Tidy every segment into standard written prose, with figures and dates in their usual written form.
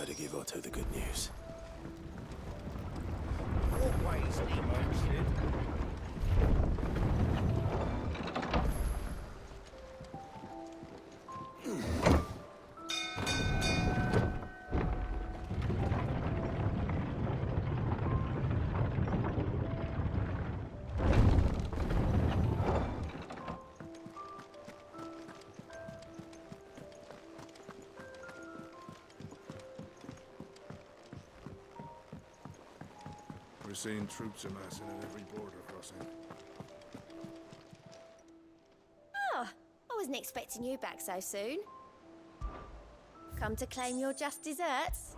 better give Otto the good news. Always interested. We're seeing troops amassing at every border crossing. Oh, I wasn't expecting you back so soon. Come to claim your just desserts?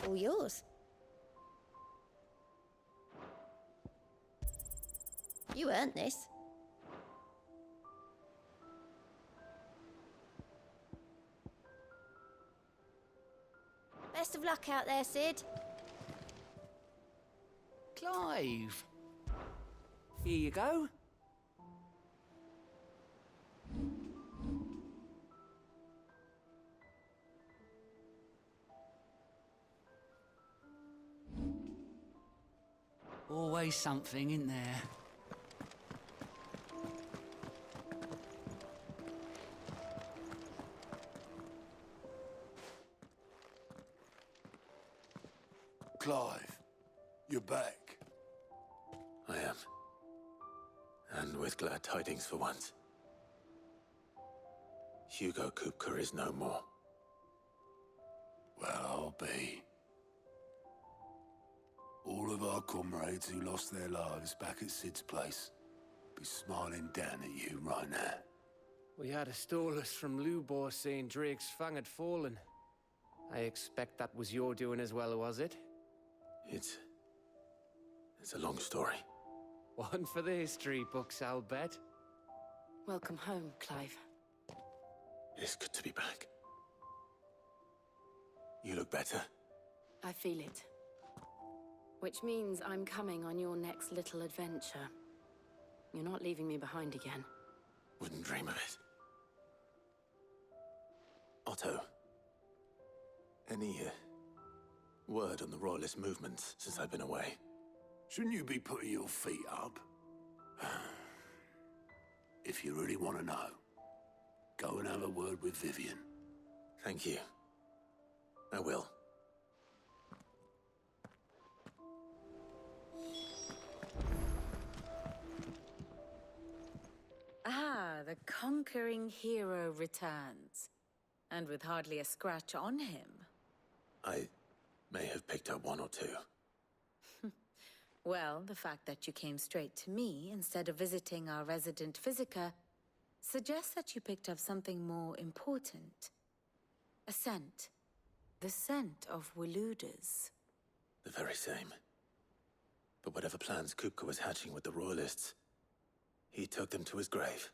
All yours. You earned this. Best of luck out there, Sid. Clive. Here you go. Always something in there. Clive, you're back. I am. And with glad tidings for once. Hugo Kupka is no more. Well, I'll be. All of our comrades who lost their lives back at Sid's place be smiling down at you right now. We had a stolus from Lubor saying Drake's fang had fallen. I expect that was your doing as well, was it? It's a long story. One for the history books, I'll bet. Welcome home, Clive. It's good to be back. You look better. I feel it. Which means I'm coming on your next little adventure. You're not leaving me behind again. Wouldn't dream of it. Otto, any word on the Royalist movements since I've been away? Shouldn't you be putting your feet up? If you really want to know, go and have a word with Vivian. Thank you. I will. Ah, the conquering hero returns. And with hardly a scratch on him. I may have picked up one or two. Well, the fact that you came straight to me instead of visiting our resident physiker suggests that you picked up something more important. A scent. The scent of Waludas. The very same. But whatever plans Kupka was hatching with the Royalists, he took them to his grave.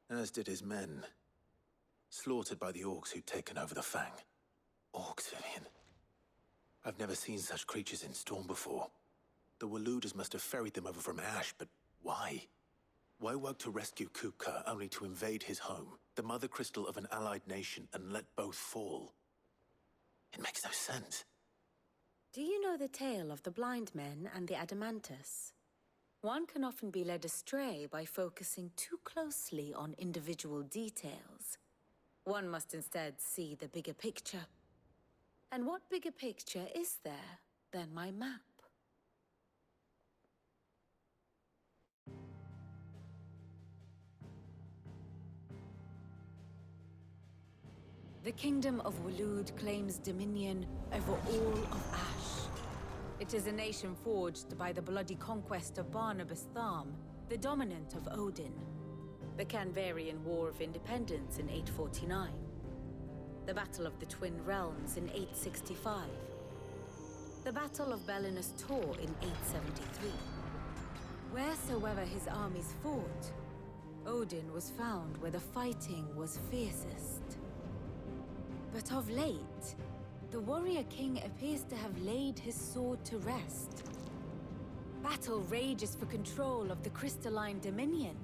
As did his men. Slaughtered by the orcs who'd taken over the Fang. Orcs, Vivian. I've never seen such creatures in Storm before. The Waludas must have ferried them over from Ash, but why? Why work to rescue Kupka only to invade his home, the mother crystal of an allied nation, and let both fall? It makes no sense. Do you know the tale of the blind men and the Adamantus? One can often be led astray by focusing too closely on individual details. One must instead see the bigger picture. And what bigger picture is there than my map? The Kingdom of Walud claims dominion over all of Ash. It is a nation forged by the bloody conquest of Barnabas Tharm, the dominant of Odin. The Canvarian War of Independence in 849. The Battle of the Twin Realms in 865. The Battle of Belinus Tor in 873. Wheresoever his armies fought, Odin was found where the fighting was fiercest. But of late, the warrior king appears to have laid his sword to rest. Battle rages for control of the crystalline dominion.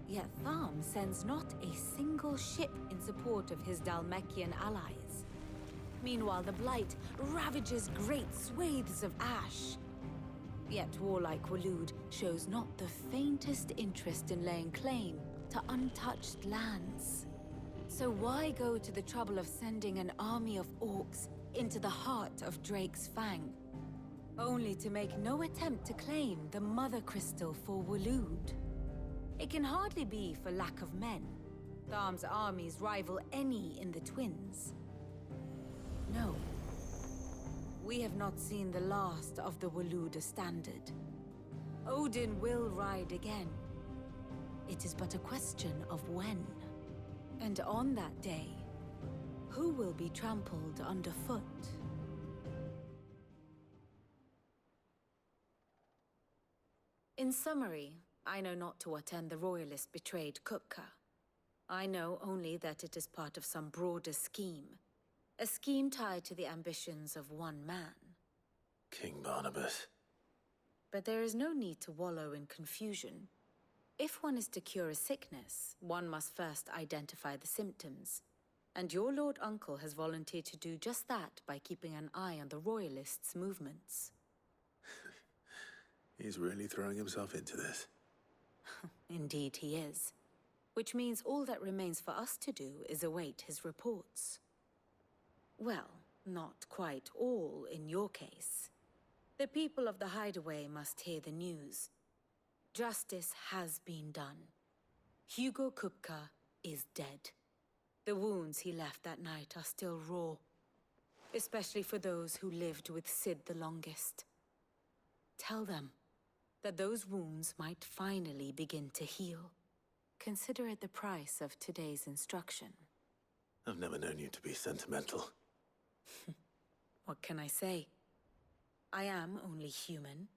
Yet Tharm sends not a single ship in support of his Dhalmekian allies. Meanwhile, the Blight ravages great swathes of ash. Yet warlike Waloed shows not the faintest interest in laying claim to untouched lands. So why go to the trouble of sending an army of orcs into the heart of Drake's Fang, only to make no attempt to claim the Mother Crystal for Waloed? It can hardly be for lack of men. Tharm's armies rival any in the Twins. No. We have not seen the last of the Waloed standard. Odin will ride again. It is but a question of when. And on that day, who will be trampled underfoot? In summary, I know not to what end the Royalist betrayed Kupka. I know only that it is part of some broader scheme. A scheme tied to the ambitions of one man. King Barnabas. But there is no need to wallow in confusion. If one is to cure a sickness, one must first identify the symptoms. And your Lord Uncle has volunteered to do just that by keeping an eye on the Royalists' movements. He's really throwing himself into this. Indeed he is. Which means all that remains for us to do is await his reports. Well, not quite all in your case. The people of the Hideaway must hear the news. Justice has been done. Hugo Kupka is dead. The wounds he left that night are still raw, especially for those who lived with Sid the longest. Tell them that those wounds might finally begin to heal. Consider it the price of today's instruction. I've never known you to be sentimental. What can I say? I am only human.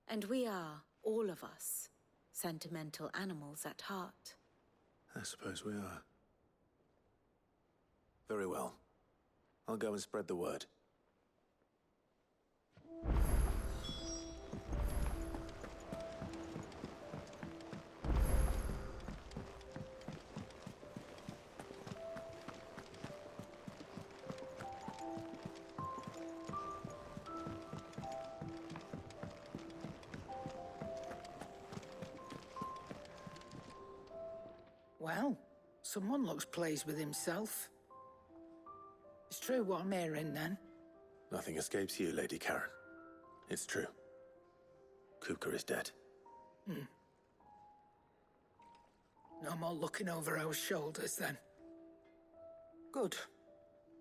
And we are, all of us, sentimental animals at heart. I suppose we are. Very well. I'll go and spread the word. Well, someone looks pleased with himself. It's true what I'm hearing, then. Nothing escapes you, Lady Karen. It's true. Kupka is dead. No more looking over our shoulders, then. Good.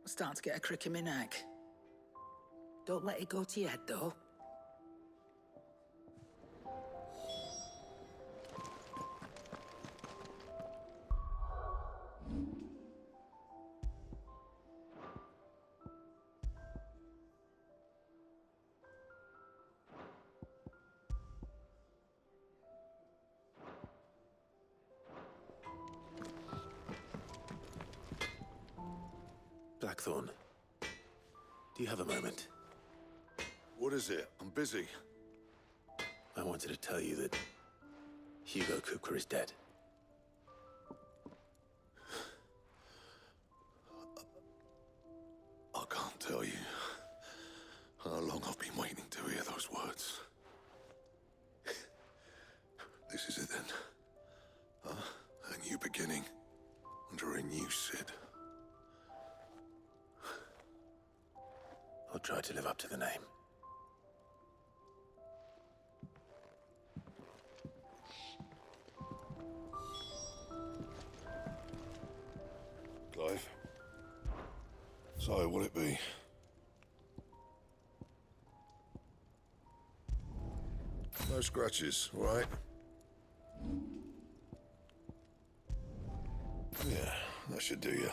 I'm starting to get a crick in my neck. Don't let it go to your head, though. Blackthorn, do you have a moment? What is it? I'm busy. I wanted to tell you that Hugo Kupka is dead. I can't tell you how long I've been waiting to hear those words. This is it then. A new beginning under a new Sid. I'll try to live up to the name. Clive. So, will it be? No scratches, right? Yeah, that should do you.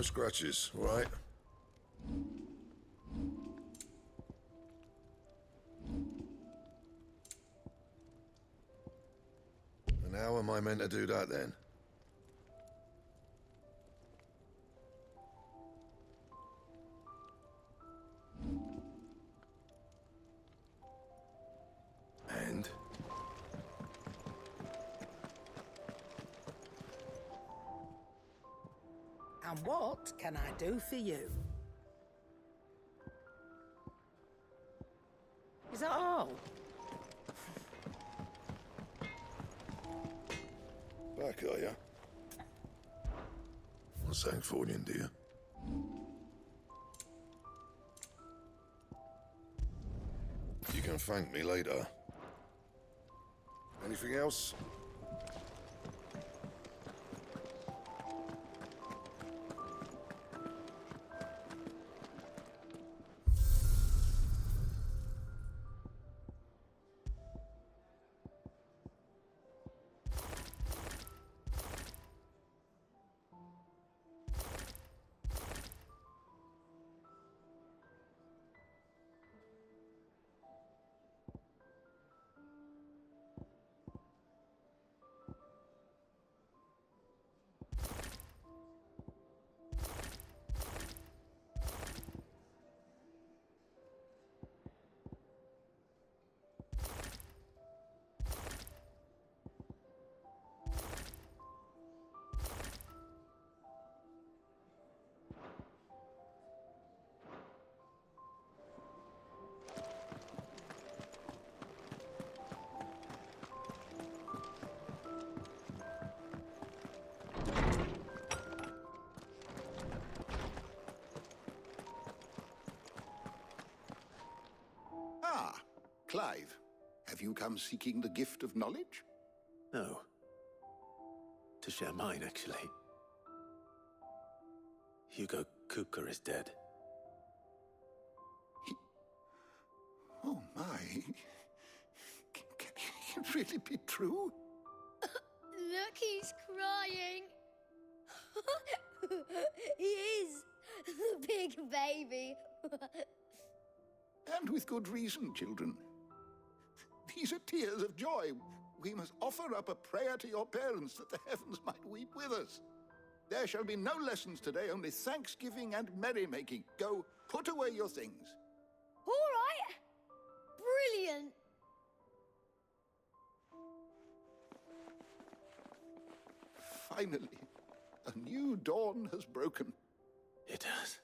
No scratches, all right? And how am I meant to do that then? And? And what can I do for you? Is that all? Back, are ya? Well, thanks for you, dear. You can thank me later. Anything else? Ah, Clive. Have you come seeking the gift of knowledge? No. To share mine, actually. Hugo Kupka is dead. Oh, my. Can it really be true? Look, he's crying. He is. The big baby. And with good reason, children. These are tears of joy. We must offer up a prayer to your parents that the heavens might weep with us. There shall be no lessons today, only thanksgiving and merrymaking. Go, put away your things. All right. Brilliant. Finally, a new dawn has broken. It has.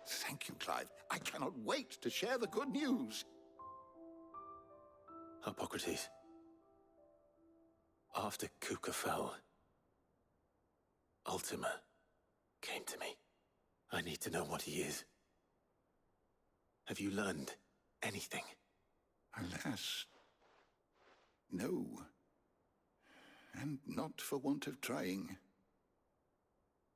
Thank you, Clive. I cannot wait to share the good news. Hippocrates. After Kupka fell, Ultima came to me. I need to know what he is. Have you learned anything? Alas, no. And not for want of trying.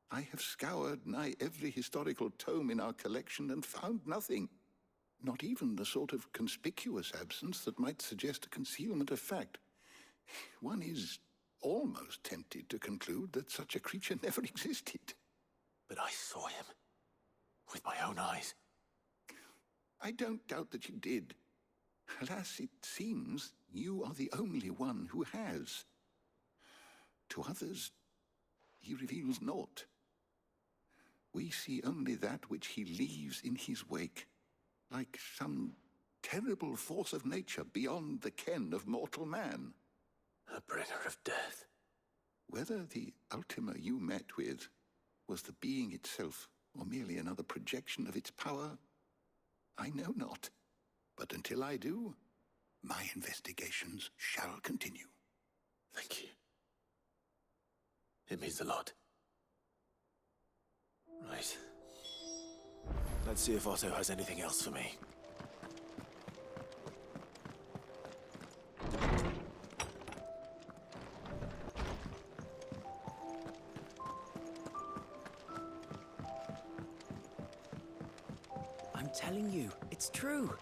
I have scoured nigh every historical tome in our collection and found nothing. Not even the sort of conspicuous absence that might suggest a concealment of fact. One is almost tempted to conclude that such a creature never existed. But I saw him. With my own eyes. I don't doubt that you did. Alas, it seems you are the only one who has. To others, he reveals naught. We see only that which he leaves in his wake, like some terrible force of nature beyond the ken of mortal man. A bringer of death. Whether the Ultima you met with was the being itself, or merely another projection of its power, I know not. But until I do, my investigations shall continue. Thank you. It means a lot. Right. Let's see if Otto has anything else for me. I'm telling you, it's true.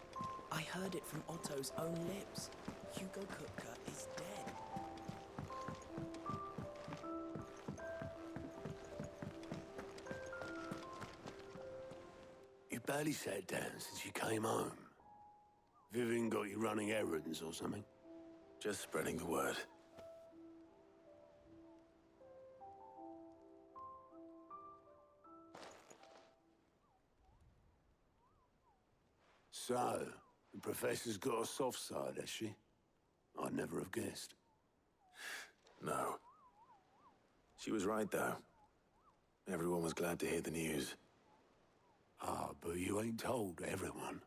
I heard it from Otto's own lips. Hugo Kupka is dead. barely sat down since you came home. Vivian got you running errands or something? Just spreading the word. So, the professor's got a soft side, has she? I'd never have guessed. No. She was right, though. Everyone was glad to hear the news. Ah, but you ain't told everyone.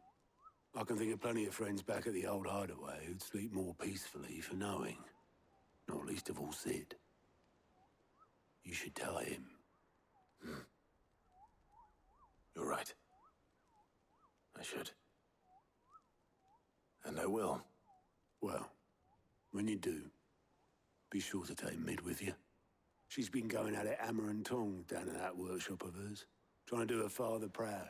I can think of plenty of friends back at the old hideaway who'd sleep more peacefully for knowing. Not least of all Sid. You should tell him. You're right. I should. And I will. Well, when you do, be sure to take Mid with you. She's been going at it hammer and tong down at that workshop of hers, trying to do her father proud.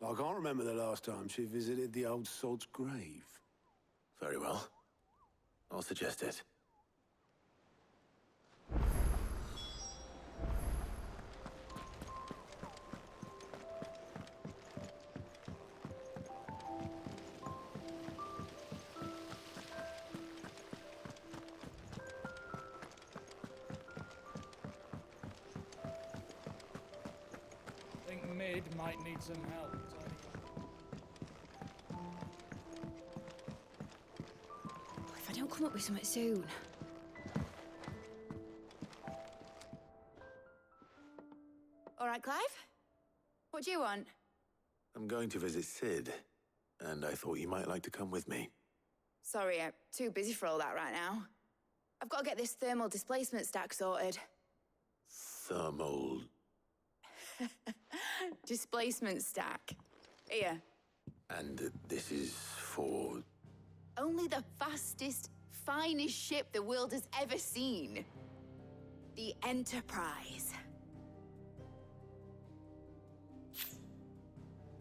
I can't remember the last time she visited the old sod's grave. Very well. I'll suggest it. I think Mid might need some help. If I don't come up with something soon. All right, Clive? What do you want? I'm going to visit Sid, and I thought you might like to come with me. Sorry, I'm too busy for all that right now. I've got to get this thermal displacement stack sorted. Thermal... Displacement stack. Here. And this is for... Only the fastest, finest ship the world has ever seen. The Enterprise.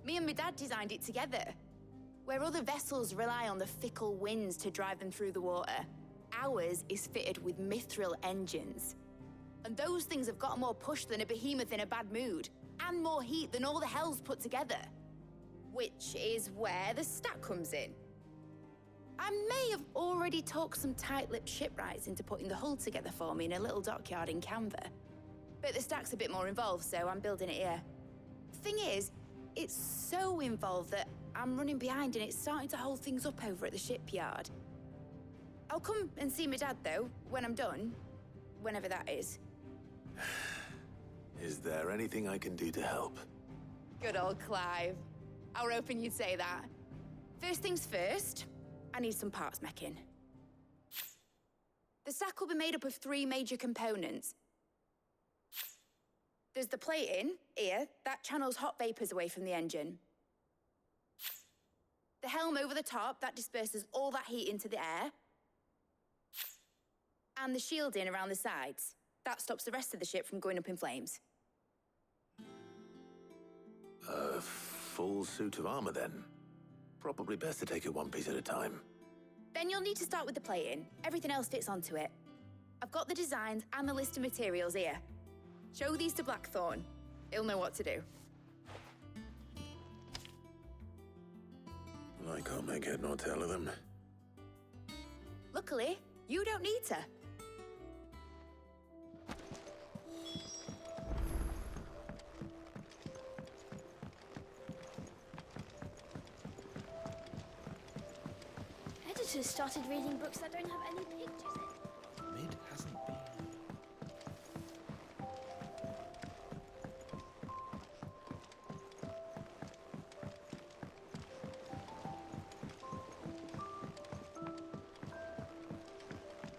Me and my dad designed it together. Where other vessels rely on the fickle winds to drive them through the water, ours is fitted with mithril engines. And those things have got more push than a behemoth in a bad mood, and more heat than all the hells put together. Which is where the stack comes in. I may have already talked some tight-lipped shipwrights into putting the hull together for me in a little dockyard in Canva. But the stack's a bit more involved, so I'm building it here. Thing is, it's so involved that I'm running behind and it's starting to hold things up over at the shipyard. I'll come and see my dad, though, when I'm done. Whenever that is. Is there anything I can do to help? Good old Clive. I were hoping you'd say that. First things first, I need some parts meching. The stack will be made up of 3 major components. There's the plating, here, that channels hot vapors away from the engine. The helm over the top, that disperses all that heat into the air. And the shielding around the sides. That stops the rest of the ship from going up in flames. A full suit of armor, then. Probably best to take it one piece at a time. Then you'll need to start with the plating. Everything else fits onto it. I've got the designs and the list of materials here. Show these to Blackthorn. He'll know what to do. I can't make head nor tail of them. Luckily, you don't need to. Editors started reading books that don't have any pictures in. Mid hasn't been.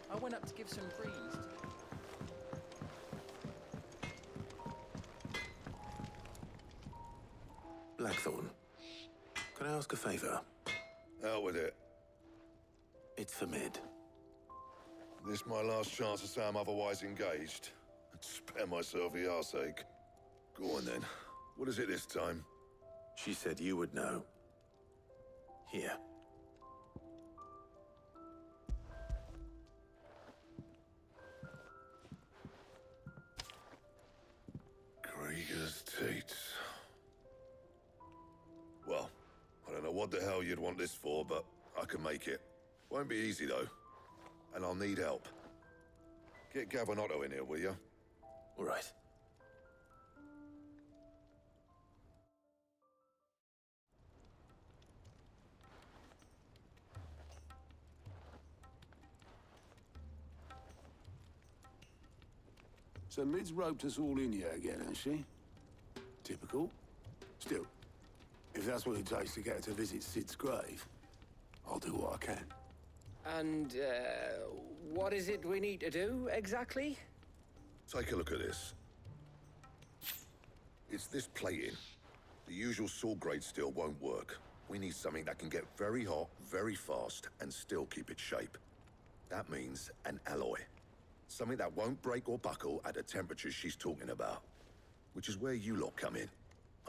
I went up to give some breeze to... Blackthorn, can I ask a favor? Out with it. It's for Mid. This my last chance to say I'm otherwise engaged. I'd spare myself the arseache. Go on then. What is it this time? She said you would know. Here. Krieger's Teats. what the hell you'd want this for, but I can make it. Won't be easy, though. And I'll need help. Get Gavin in here, will you? All right. So Mid's roped us all in here again, has she? Typical. Still, if that's what it takes to get her to visit Sid's grave, I'll do what I can. And, what is it we need to do, exactly? Take a look at this. It's this plating. The usual sword-grade steel won't work. We need something that can get very hot, very fast, and still keep its shape. That means an alloy. Something that won't break or buckle at the temperatures she's talking about. Which is where you lot come in.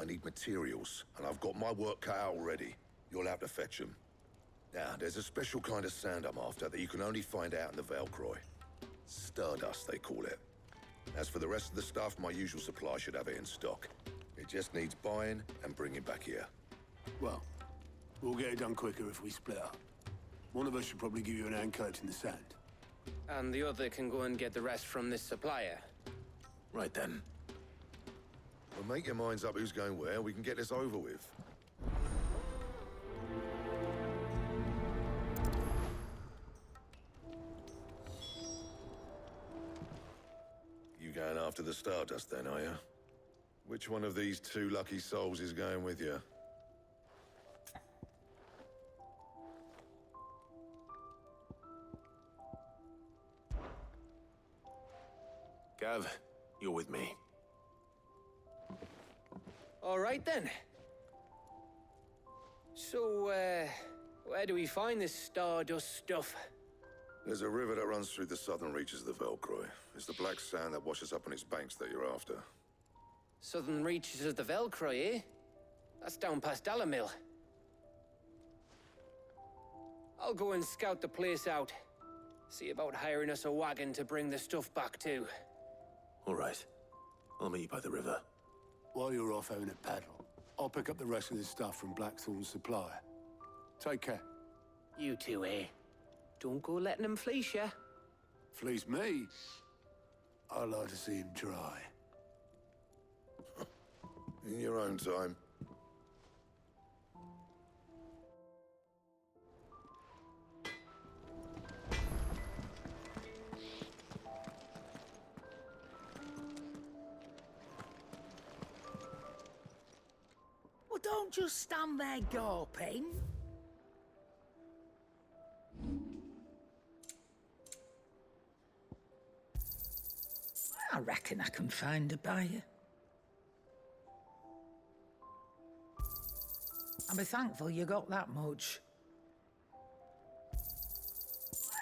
I need materials, and I've got my work cut out already. You'll have to fetch them. Now, there's a special kind of sand I'm after that you can only find out in the Velcroy. Stardust, they call it. As for the rest of the stuff, my usual supply should have it in stock. It just needs buying and bringing back here. Well, we'll get it done quicker if we split up. One of us should probably give you an hand coat in the sand. And the other can go and get the rest from this supplier. Right then. Well, make your minds up who's going where, we can get this over with. You going after the Stardust then, are you? Which one of these two lucky souls is going with you? Gav, you're with me. All right, then. So, where do we find this Stardust stuff? There's a river that runs through the southern reaches of the Velcroy. It's the black sand that washes up on its banks that you're after. Southern reaches of the Velcroy, eh? That's down past Alamil. I'll go and scout the place out. See about hiring us a wagon to bring the stuff back to. All right. I'll meet you by the river. While you're off having a paddle, I'll pick up the rest of this stuff from Blackthorn's supplier. Take care. You two, eh? Don't go letting them fleece ya. Fleece me? I like to see him try. In your own time. Well, don't just stand there gawping. I reckon I can find a buyer. I'll be thankful you got that much.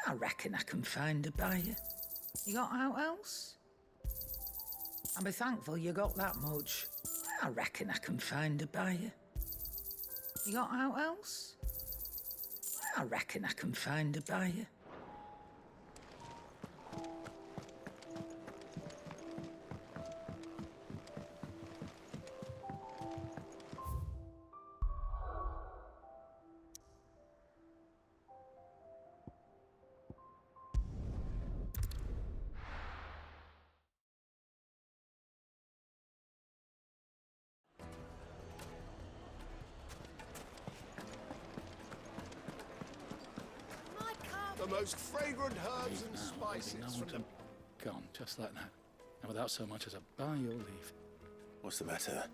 I reckon I can find a buyer. You got out else? I'll be thankful you got that much. I reckon I can find a buyer. You got out else? I reckon I can find a buyer. The most fragrant herbs and spices No from one to... Gone, just like that. And without so much as a by your leave. What's the matter?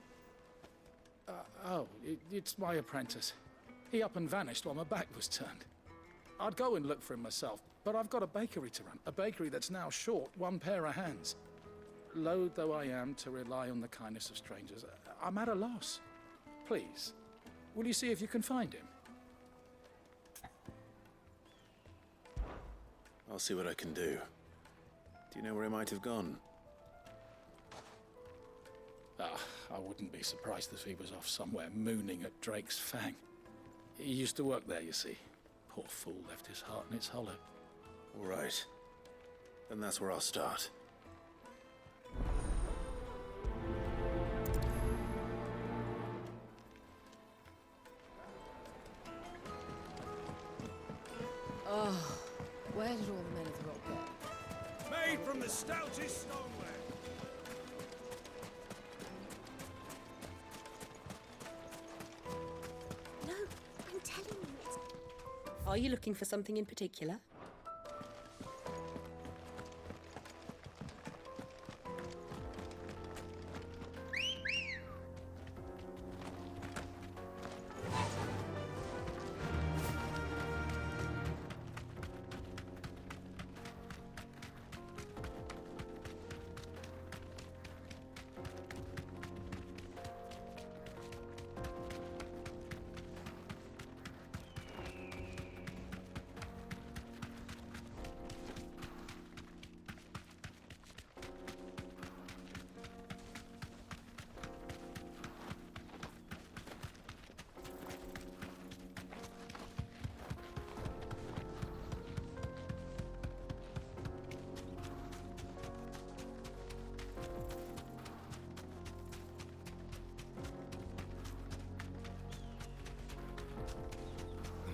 It's my apprentice. He up and vanished while my back was turned. I'd go and look for him myself, but I've got a bakery to run. A bakery that's now short one pair of hands. Loath though I am to rely on the kindness of strangers, I'm at a loss. Please, will you see if you can find him? I'll see what I can do. Do you know where he might have gone? I wouldn't be surprised if he was off somewhere mooning at Drake's Fang. He used to work there, you see. Poor fool left his heart in its hollow. All right. Then that's where I'll start. Oh, where did all the men of the rock go? Made from the stoutest stoneware. No, I'm telling you it's... Are you looking for something in particular?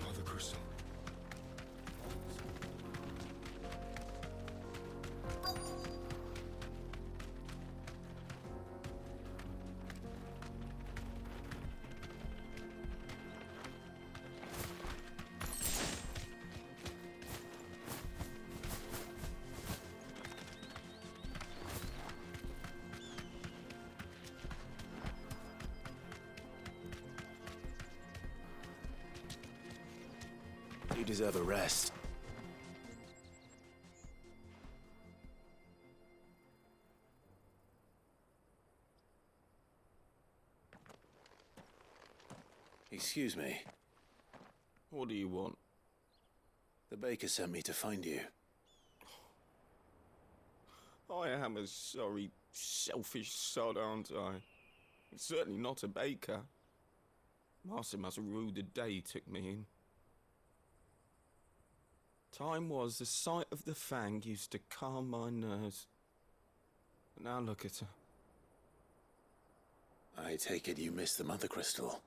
Another crystal. You deserve a rest. Excuse me. What do you want? The baker sent me to find you. I am a sorry, selfish sod, aren't I? It's certainly not a baker. Master must have ruled the day he took me in. Time was the sight of the fang used to calm my nerves. But now look at her. I take it you missed the Mother Crystal.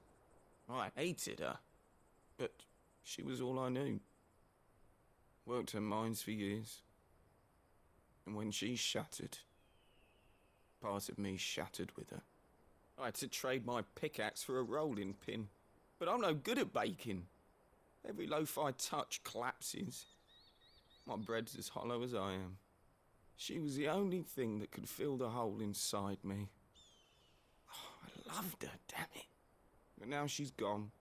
I hated her, but she was all I knew. Worked her mines for years. And when she shattered, part of me shattered with her. I had to trade my pickaxe for a rolling pin, but I'm no good at baking. Every loaf I touch collapses. My bread's as hollow as I am. She was the only thing that could fill the hole inside me. Oh, I loved her, damn it. But now she's gone.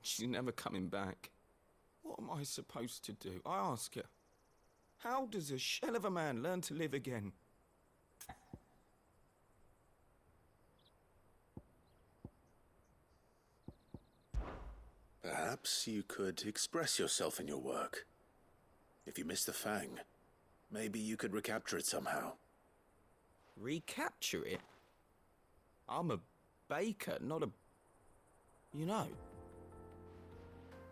She's never coming back. What am I supposed to do? I ask her. How does a shell of a man learn to live again? Perhaps you could express yourself in your work. If you miss the fang, maybe you could recapture it somehow. Recapture it? I'm a baker, not a... You know,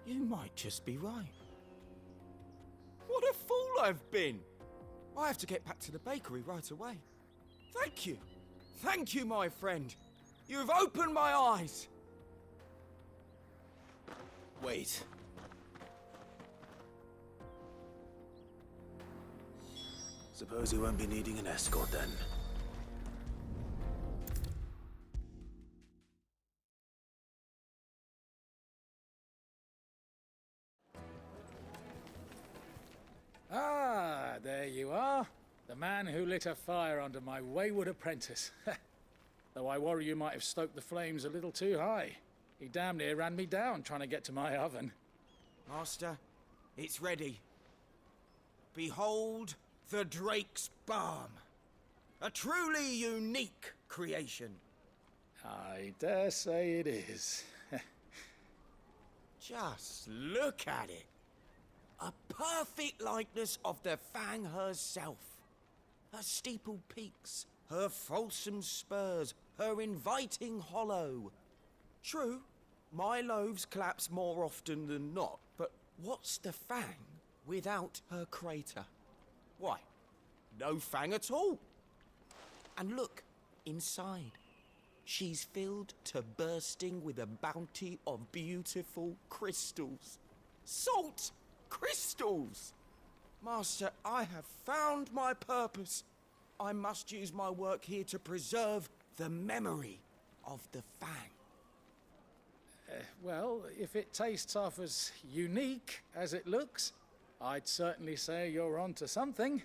you might just be right. What a fool I've been! I have to get back to the bakery right away. Thank you. Thank you, my friend. You've opened my eyes. Wait. Suppose you won't be needing an escort then. Ah, there you are. The man who lit a fire under my wayward apprentice. Though I worry you might have stoked the flames a little too high. He damn near ran me down trying to get to my oven. Master, it's ready. Behold the Drake's Balm. A truly unique creation. I dare say it is. Just look at it. A perfect likeness of the Fang herself. Her steepled peaks, her fulsome spurs, her inviting hollow. True, my loaves collapse more often than not, but what's the Fang without her crater? Why, no Fang at all. And look, inside. She's filled to bursting with a bounty of beautiful crystals. Salt! Crystals! Master, I have found my purpose. I must use my work here to preserve the memory of the Fang. Well, if it tastes half as unique as it looks, I'd certainly say you're onto something.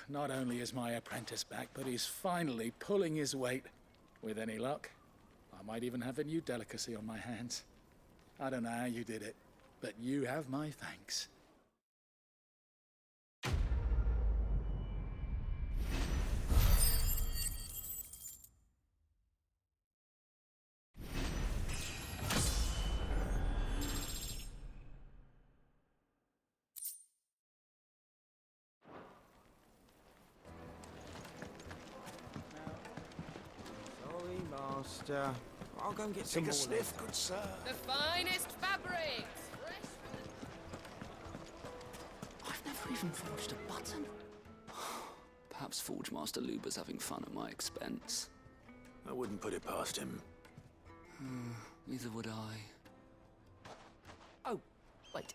Not only is my apprentice back, but he's finally pulling his weight. With any luck, I might even have a new delicacy on my hands. I don't know how you did it, but you have my thanks. Sorry, Master. I'll go and get some Take a more sniff, later. good sir. The finest fabrics! I've never even forged a button. Perhaps Forge Master Luber's having fun at my expense. I wouldn't put it past him. Neither would I. Oh, wait.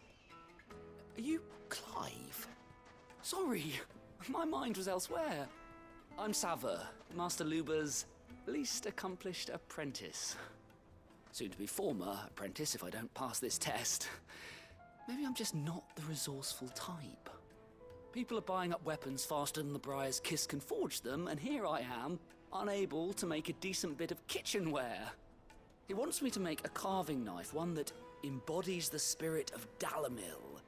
Are you Clive? Sorry, my mind was elsewhere. I'm Sava, Master Luber's least accomplished apprentice. Soon to be former apprentice if I don't pass this test. Maybe I'm just not the resourceful type. People are buying up weapons faster than the Briar's Kiss can forge them, and here I am, unable to make a decent bit of kitchenware. He wants me to make a carving knife, one that embodies the spirit of Dalamil.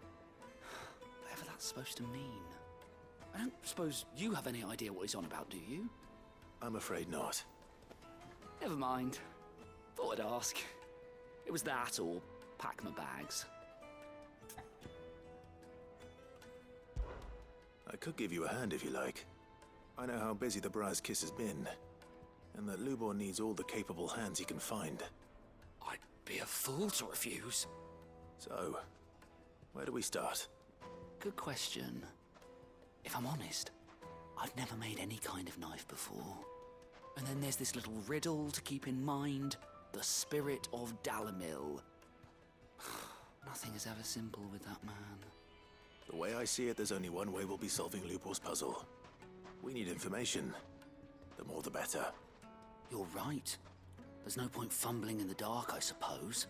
Whatever that's supposed to mean. I don't suppose you have any idea what he's on about, do you? I'm afraid not. Never mind. Thought I'd ask. It was that or pack my bags. I could give you a hand if you like. I know how busy the Briar's Kiss has been, and that Lubor needs all the capable hands he can find. I'd be a fool to refuse. So, where do we start? Good question. If I'm honest, I've never made any kind of knife before. And then there's this little riddle to keep in mind. The spirit of Dalamil. Nothing is ever simple with that man. The way I see it, there's only one way we'll be solving Lubor's puzzle. We need information. The more the better. You're right. There's no point fumbling in the dark, I suppose.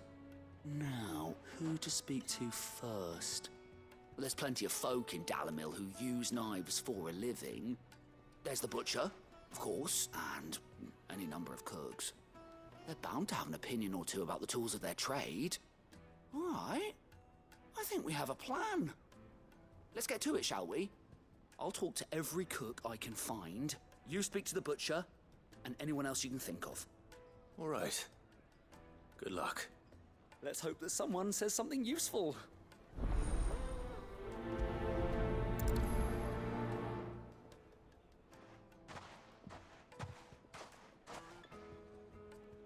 Now, who to speak to first? Well, there's plenty of folk in Dalamil who use knives for a living. There's the butcher, of course, and any number of cooks. They're bound to have an opinion or two about the tools of their trade. All right. I think we have a plan. Let's get to it, shall we? I'll talk to every cook I can find. You speak to the butcher, and anyone else you can think of. All right. Good luck. Let's hope that someone says something useful.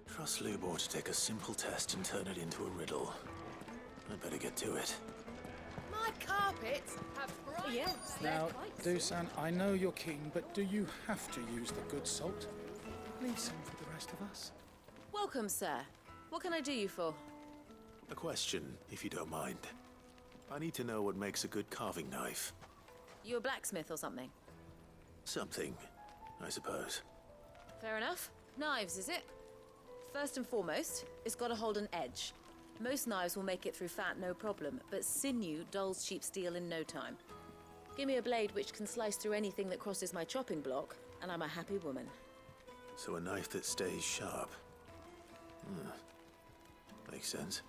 Trust Lubor to take a simple test and turn it into a riddle. I'd better get to it. My carpets have bright... Yes, Now, quite Dusan, I know you're keen, but do you have to use the good salt? Leave some for the rest of us. Welcome, sir. What can I do you for? A question, if you don't mind. I need to know what makes a good carving knife. You a blacksmith or something? Something, I suppose. Fair enough. Knives, is it? First and foremost, it's got to hold an edge. Most knives will make it through fat, no problem, but sinew dulls cheap steel in no time. Give me a blade which can slice through anything that crosses my chopping block, and I'm a happy woman. So a knife that stays sharp. Makes sense.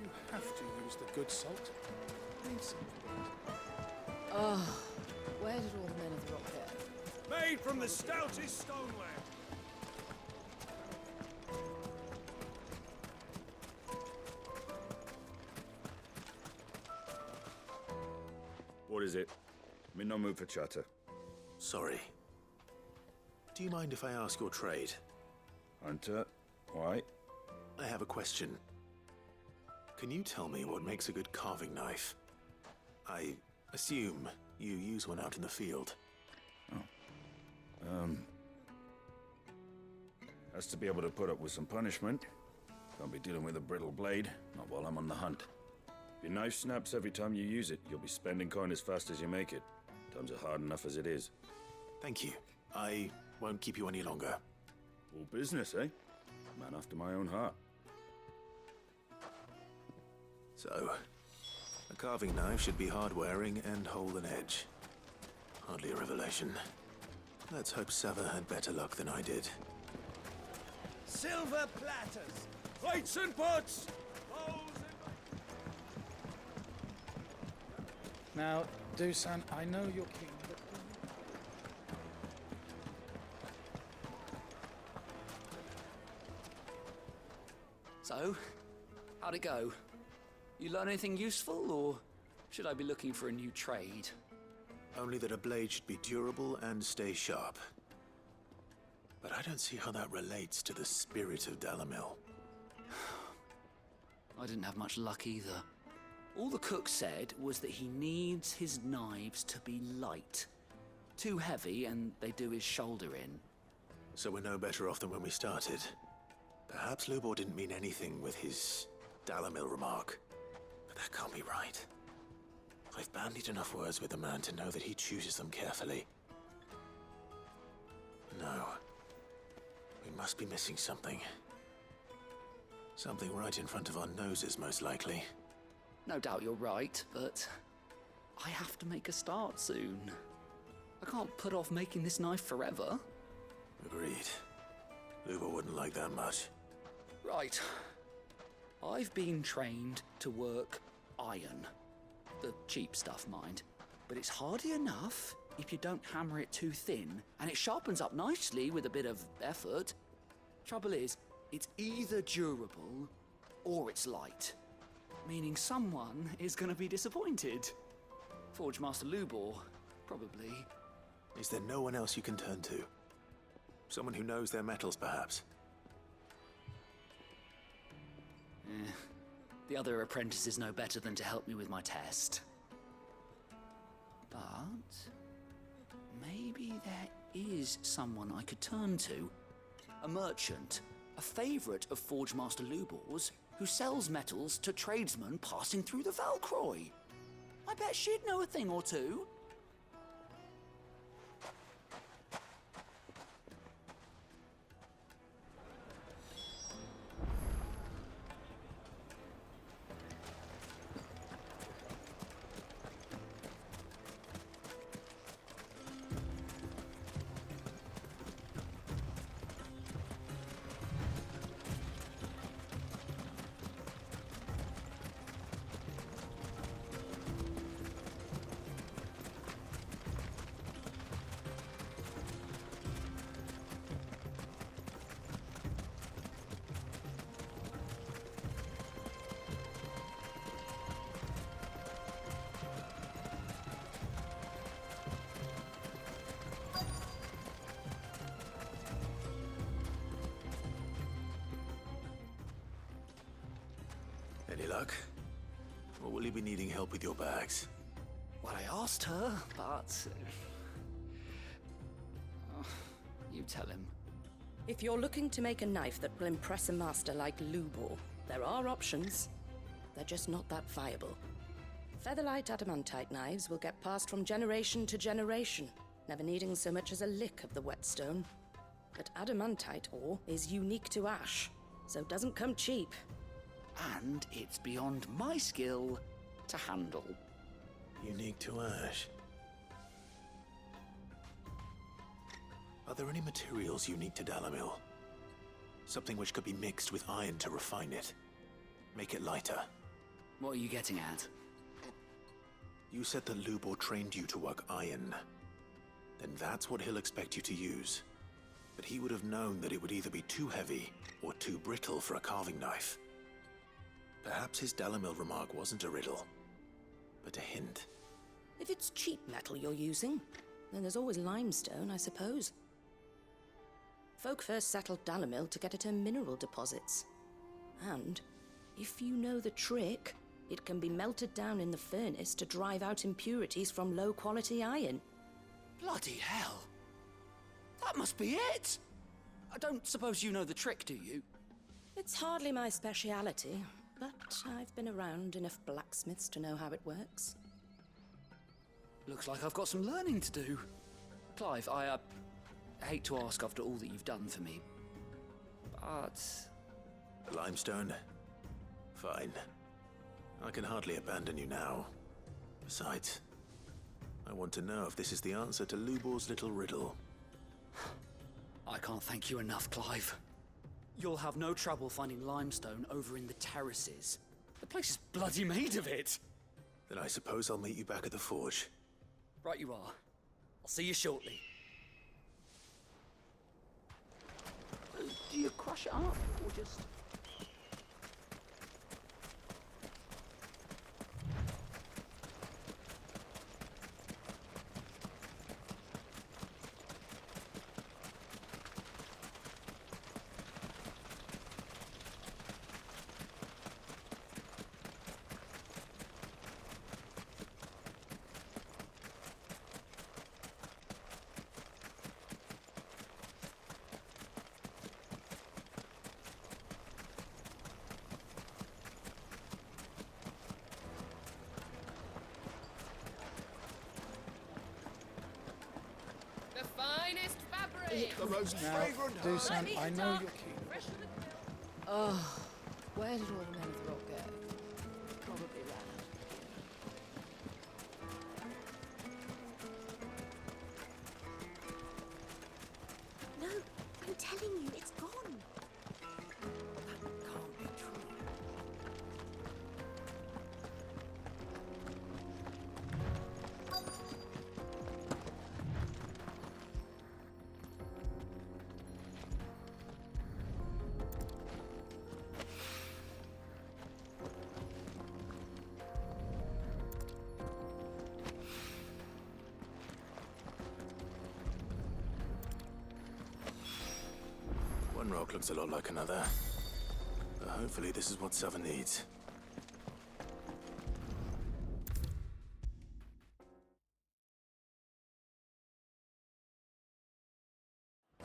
You have to use the good salt. Leave some for the rest of us. Oh, where did all the men of the rock go? Made from the stoutest stoneware. What is it? I'm in no mood for chatter. Sorry. Do you mind if I ask your trade? Hunter, why? I have a question. Can you tell me what makes a good carving knife? I assume you use one out in the field. Has to be able to put up with some punishment. Can't be dealing with a brittle blade, not while I'm on the hunt. If your knife snaps every time you use it, you'll be spending coin as fast as you make it. Times are hard enough as it is. Thank you. I won't keep you any longer. All business, eh? Man after my own heart. So, a carving knife should be hard-wearing and hold an edge. Hardly a revelation. Let's hope Sava had better luck than I did. Silver platters! Plates and pots! Now, Dusan, I know you're king, but... So, how'd it go? You learn anything useful, or should I be looking for a new trade? Only that a blade should be durable and stay sharp. But I don't see how that relates to the spirit of Dalamil. I didn't have much luck either. All the cook said was that he needs his knives to be light. Too heavy and they do his shoulder in. So we're no better off than when we started. Perhaps Lubor didn't mean anything with his Dalamil remark. But that can't be right. I've bandied enough words with the man to know that he chooses them carefully. No. We must be missing something. Something right in front of our noses, most likely. No doubt you're right, but I have to make a start soon. I can't put off making this knife forever. Agreed. Lubor wouldn't like that much. Right. I've been trained to work iron. The cheap stuff, mind. But it's hardy enough if you don't hammer it too thin, and it sharpens up nicely with a bit of effort. Trouble is, it's either durable or it's light. Meaning someone is gonna be disappointed. Forge Master Lubor, probably. Is there no one else you can turn to? Someone who knows their metals, perhaps? The other apprentices know better than to help me with my test. But maybe there is someone I could turn to. A merchant, a favorite of Forge Master Lubor's, who sells metals to tradesmen passing through the Valcroy. I bet she'd know a thing or two. Any luck? Or will you be needing help with your bags? Well, I asked her, but... you tell him. If you're looking to make a knife that will impress a master like Lubor, there are options. They're just not that viable. Featherlight adamantite knives will get passed from generation to generation, never needing so much as a lick of the whetstone. But adamantite ore is unique to ash, so it doesn't come cheap. And it's beyond my skill to handle. Unique to ash. Are there any materials unique to Dalamil? Something which could be mixed with iron to refine it. Make it lighter. What are you getting at? You said that Lubor trained you to work iron. Then that's what he'll expect you to use. But he would have known that it would either be too heavy or too brittle for a carving knife. Perhaps his Dalamil remark wasn't a riddle, but a hint. If it's cheap metal you're using, then there's always limestone, I suppose. Folk first settled Dalamil to get at her mineral deposits. And, if you know the trick, it can be melted down in the furnace to drive out impurities from low-quality iron. Bloody hell! That must be it! I don't suppose you know the trick, do you? It's hardly my speciality, but I've been around enough blacksmiths to know how it works. Looks like I've got some learning to do. Clive, I hate to ask after all that you've done for me, but... Limestone? Fine. I can hardly abandon you now. Besides, I want to know if this is the answer to Lubor's little riddle. I can't thank you enough, Clive. You'll have no trouble finding limestone over in the terraces. The place is bloody made of it. Then I suppose I'll meet you back at the forge. Right you are. I'll see you shortly. Do you crush it up, or just... The finest fabric! The most Now, fragrant do herb. son, I know you're keen. Oh, where did all the men of the rock go? Probably ran out. No, I'm telling you, it's gone. That can't be true. One rock looks a lot like another. But hopefully this is what Sava needs.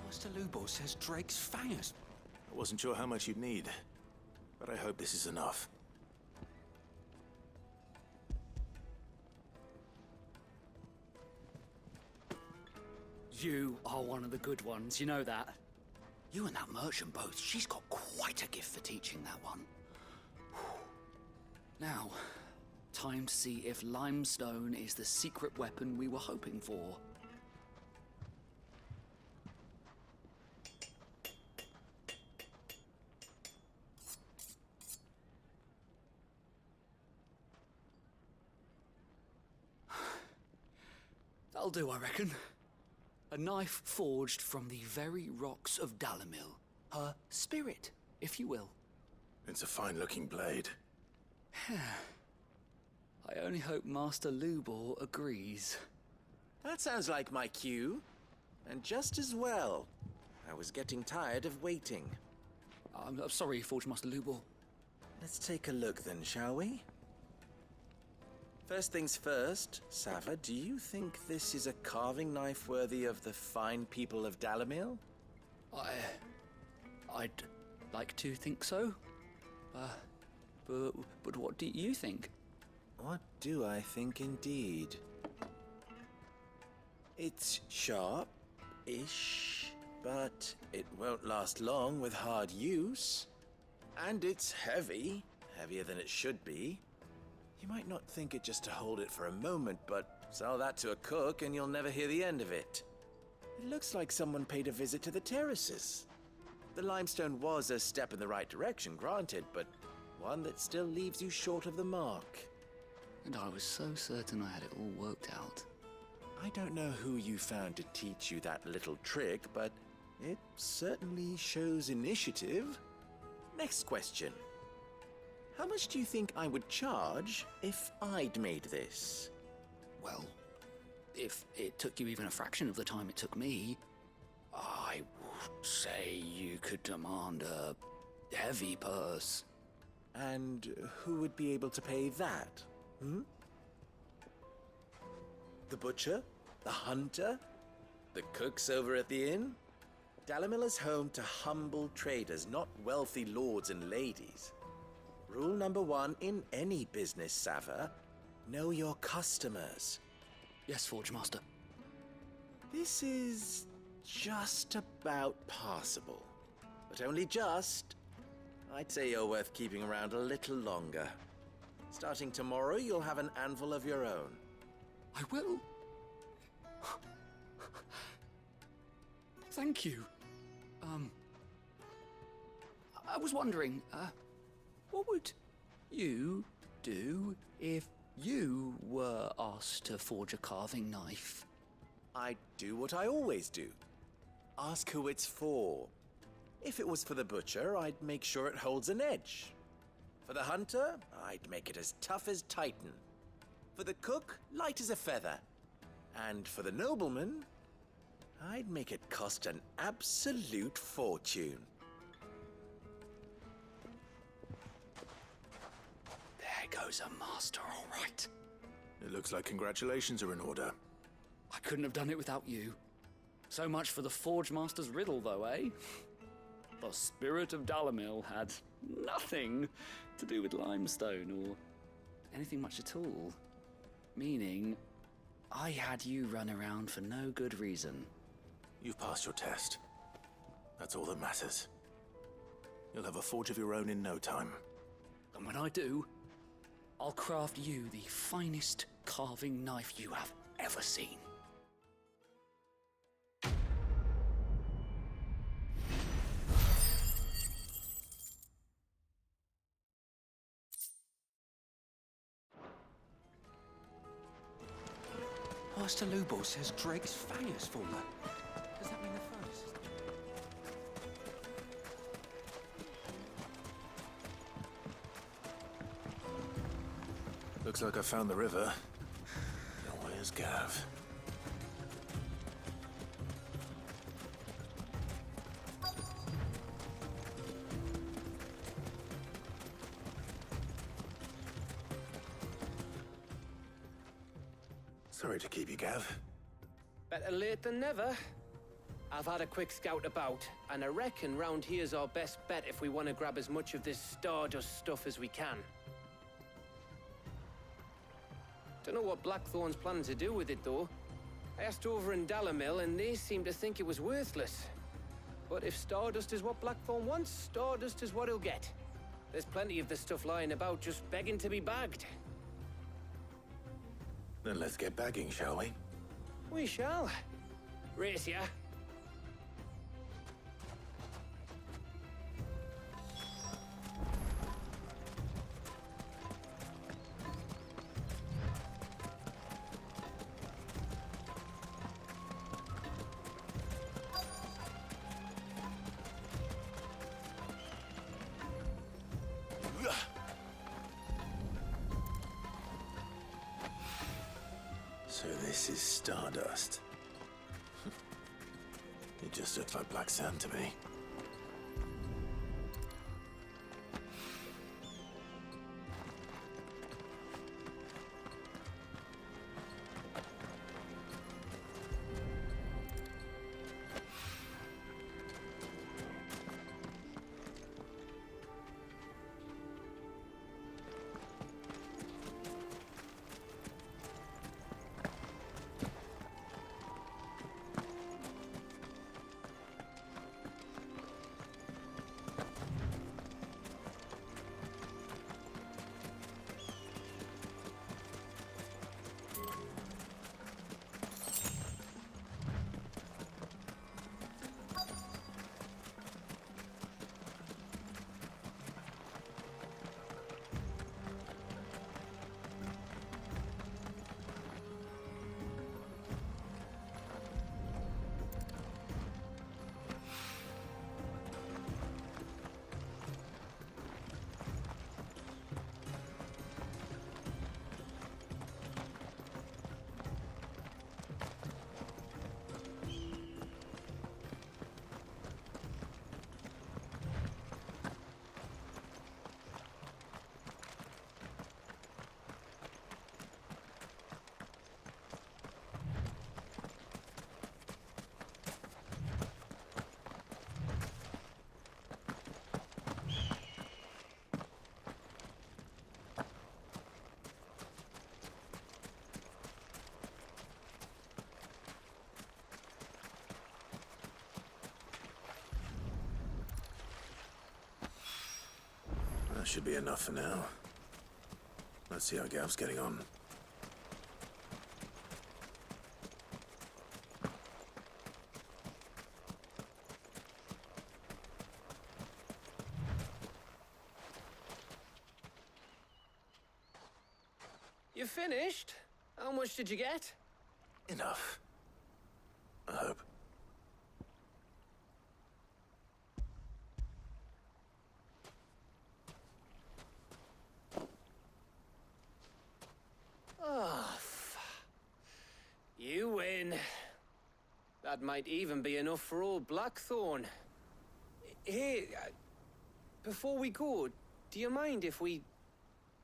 Master Lubor says Drake's fangers. I wasn't sure how much you'd need, but I hope this is enough. You are one of the good ones, you know that. You and that merchant both, she's got quite a gift for teaching that one. Now, time to see if limestone is the secret weapon we were hoping for. That'll do, I reckon. A knife forged from the very rocks of Dalamil. Her spirit, if you will. It's a fine-looking blade. I only hope Master Lubor agrees. That sounds like my cue. And just as well. I was getting tired of waiting. I'm sorry, Forge Master Lubor. Let's take a look then, shall we? First things first, Sava, do you think this is a carving knife worthy of the fine people of Dalamil? I'd like to think so. But what do you think? What do I think indeed? It's sharp-ish, but it won't last long with hard use. And it's heavy, heavier than it should be. You might not think it just to hold it for a moment, but sell that to a cook and you'll never hear the end of it. It looks like someone paid a visit to the terraces. The limestone was a step in the right direction, granted, but one that still leaves you short of the mark. And I was so certain I had it all worked out. I don't know who you found to teach you that little trick, but it certainly shows initiative. Next question. How much do you think I would charge if I'd made this? Well, if it took you even a fraction of the time it took me, I would say you could demand a heavy purse. And who would be able to pay that? Hmm? The butcher? The hunter? The cooks over at the inn? Dalamil is home to humble traders, not wealthy lords and ladies. Rule number 1 in any business, Sava: know your customers. Yes, Forge Master. This is just about passable. But only just. I'd say you're worth keeping around a little longer. Starting tomorrow, you'll have an anvil of your own. I will. Thank you. I was wondering, what would you do if you were asked to forge a carving knife? I'd do what I always do. Ask who it's for. If it was for the butcher, I'd make sure it holds an edge. For the hunter, I'd make it as tough as Titan. For the cook, light as a feather. And for the nobleman, I'd make it cost an absolute fortune. There goes a master, all right. It looks like congratulations are in order. I couldn't have done it without you. So much for the Forge Master's riddle, though, eh? The spirit of Dalamil had nothing to do with limestone or anything much at all. Meaning, I had you run around for no good reason. You've passed your test. That's all that matters. You'll have a forge of your own in no time. And when I do, I'll craft you the finest carving knife you have ever seen. Master Lubor says Drake's fang has fallen. Does that mean the first? Looks like I found the river. Now where's Gav? Sorry to keep you, Gav. Better late than never. I've had a quick scout about, and I reckon round here's our best bet if we want to grab as much of this Stardust stuff as we can. Don't know what Blackthorn's planning to do with it, though. I asked over in Dalamil, and they seem to think it was worthless. But if Stardust is what Blackthorn wants, Stardust is what he'll get. There's plenty of the stuff lying about just begging to be bagged. Then let's get bagging, shall we? We shall. Race ya. So this is Stardust. It just looks like black sand to me. should be enough for now. Let's see how Gav's getting on. You finished? How much did you get? Enough. I hope. Oh, you win. That might even be enough for old Blackthorn. Hey, before we go, do you mind if we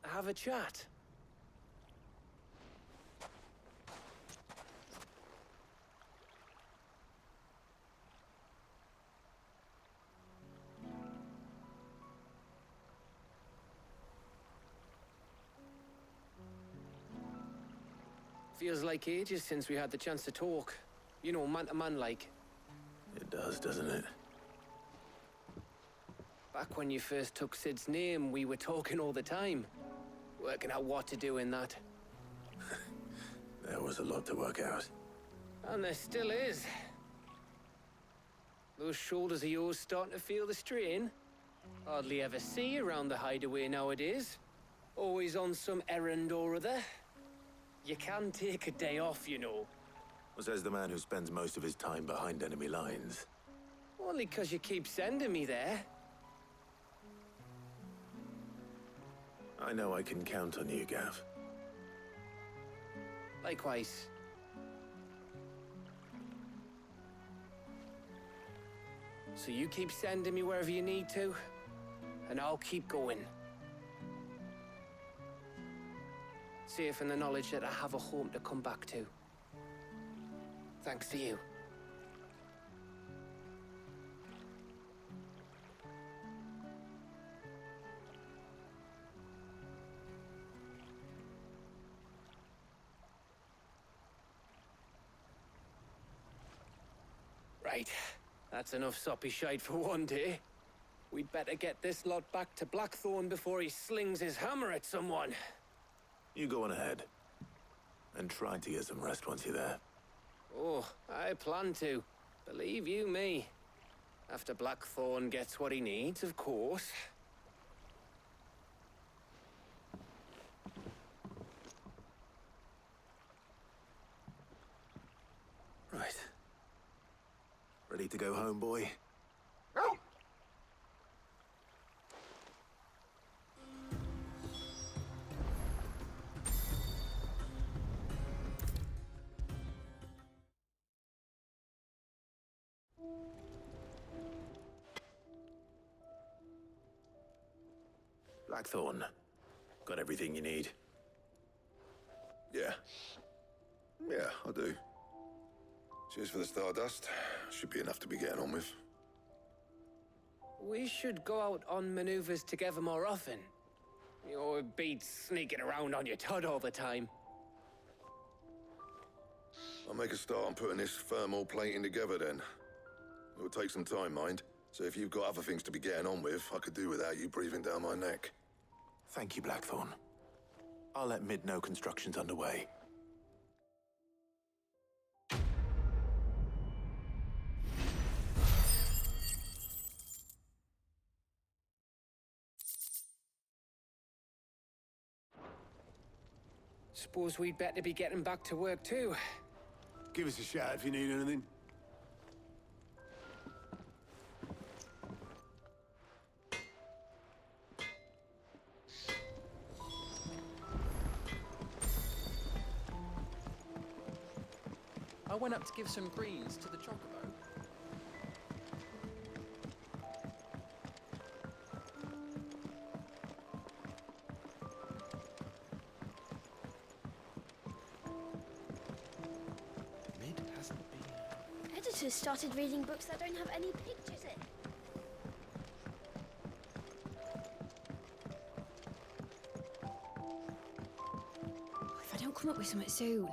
have a chat? Feels like ages since we had the chance to talk. You know, man to man like. It does, doesn't it? Back when you first took Sid's name, we were talking all the time. Working out what to do in that. There was a lot to work out. And there still is. Those shoulders of yours starting to feel the strain. Hardly ever see you around the hideaway nowadays. Always on some errand or other. You can take a day off, you know. Says the man who spends most of his time behind enemy lines. Only 'cause you keep sending me there. I know I can count on you, Gav. Likewise. So you keep sending me wherever you need to, and I'll keep going. Safe in the knowledge that I have a home to come back to. Thanks to you. Right. That's enough soppy shite for one day. We'd better get this lot back to Blackthorn before he slings his hammer at someone. You go on ahead. And try to get some rest once you're there. Oh, I plan to. Believe you me. After Blackthorn gets what he needs, of course. Right. Ready to go home, boy? Blackthorn. Got everything you need? Yeah. Yeah, I do. Cheers for the stardust. Should be enough to be getting on with. We should go out on maneuvers together more often. You know, it beats sneaking around on your Todd all the time. I'll make a start on putting this thermal plating together then. It'll take some time, mind. So if you've got other things to be getting on with, I could do without you breathing down my neck. Thank you, Blackthorn. I'll let Mid know construction's underway. Suppose we'd better be getting back to work too. Give us a shout if you need anything. I went up to give some greens to the chocobo. Mid hasn't been... Editors started reading books that don't have any pictures in. If I don't come up with something soon,